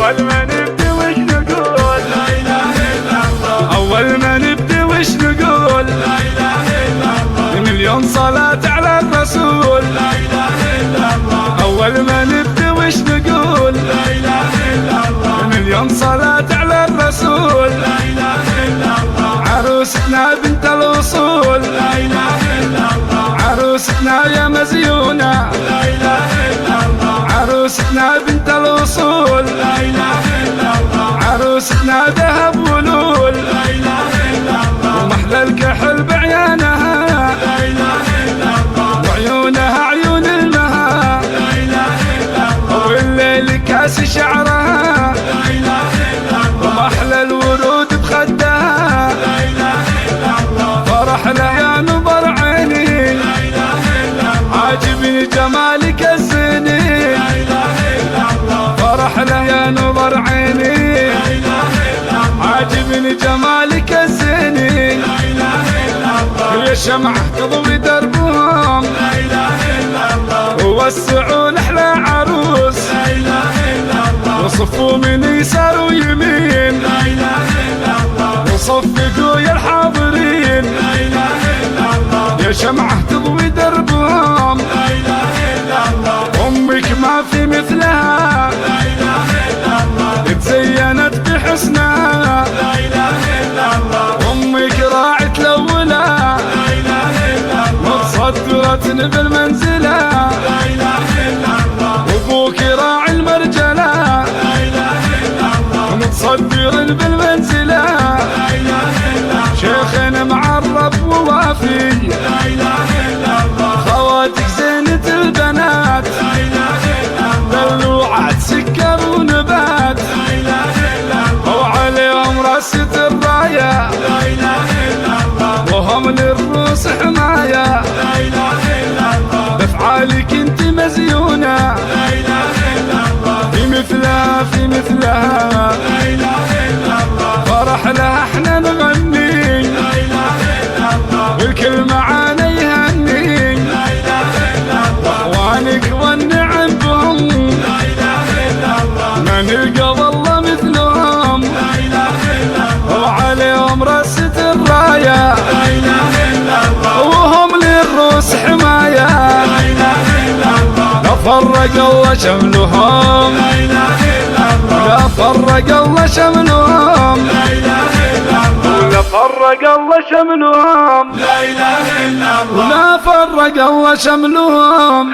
أول ما نبدي وش نقول؟ لا إله إلا الله. أول ما نبدي وش نقول؟ لا إله إلا الله. مليون صلاة على الرسول. لا إله إلا الله. أول ما نبدي وش نقول؟ لا إله إلا الله. مليون صلاة على الرسول. لا إله إلا الله. عروستنا بنت الوصول. لا إله إلا الله. عروستنا يا مزيونة. لا إله إلا الله. عروستنا بنت الوصول. لا إله إلا الله. عروستنا ذهب ولول. لا إله إلا الله. ومحلى الكحل بعيانها. لا إله إلا الله. وعيونها عيون المها. لا إله إلا الله. والليل كاس شعرها. لا إله إلا الله. ومحلى الورود بخدها. لا إله إلا الله. فرح له يا نظر عيني. لا إله إلا الله. عاجبني جمالك الزيني. لا إله إلا الله. فرح له يا نظر عيني. لا إله إلا الله. عاجبني جمالك الزيني. لا إله إلا الله. يا شمعة تضوي دربهم. لا إله إلا الله. ووسعوا أحلى عروس. لا إله إلا الله. وصفوا من يسار ويمين. لا إله إلا الله. وصفقوا يا الحاضرين. لا إله إلا الله. يا شمعة تضوي دربهم. لا إله إلا الله. أمك ما في مثلها. لا إله إلا الله. تزينت بحسنها. لا إله إلا الله. أمك راعت الأولى. لا إله إلا الله. وتصدرت بالمنزلة. لا إله إلا الله. وأبوك راعي المرجلة. لا إله إلا الله. متصدر بالمنزلة. لا إله إلا الله. شيخنا معرب ووافي. لا إله إلا الله. خواتك زينة البنات. لا إله إلا الله. دلوعات سكر ونبات. لا إله إلا الله. وعليهم راسة الراية. لا إله إلا الله. وهم للروس حماية. لا إله إلا الله. بأفعالك انت مزيونة. لا إله إلا الله. في مثلها في مثلها. لا إله إلا الله. فرح لها احنا نغني. لا إله إلا الله. والكل معانا يهني. لا إله إلا الله. وانك والنعم بهم. لا إله إلا الله. ما نلقى والله مثلهم. لا إله إلا الله. وعليهم راسة الراية. لا إله إلا الله. وهم للروس حماية. لا إله إلا الله. لا فرق الله شملهم. لا إله إلا الله. لا فرق الله شملهم. لا إله إلا الله. لا فرق الله شملهم. لا إله إلا الله. لا فرق الله شملهم.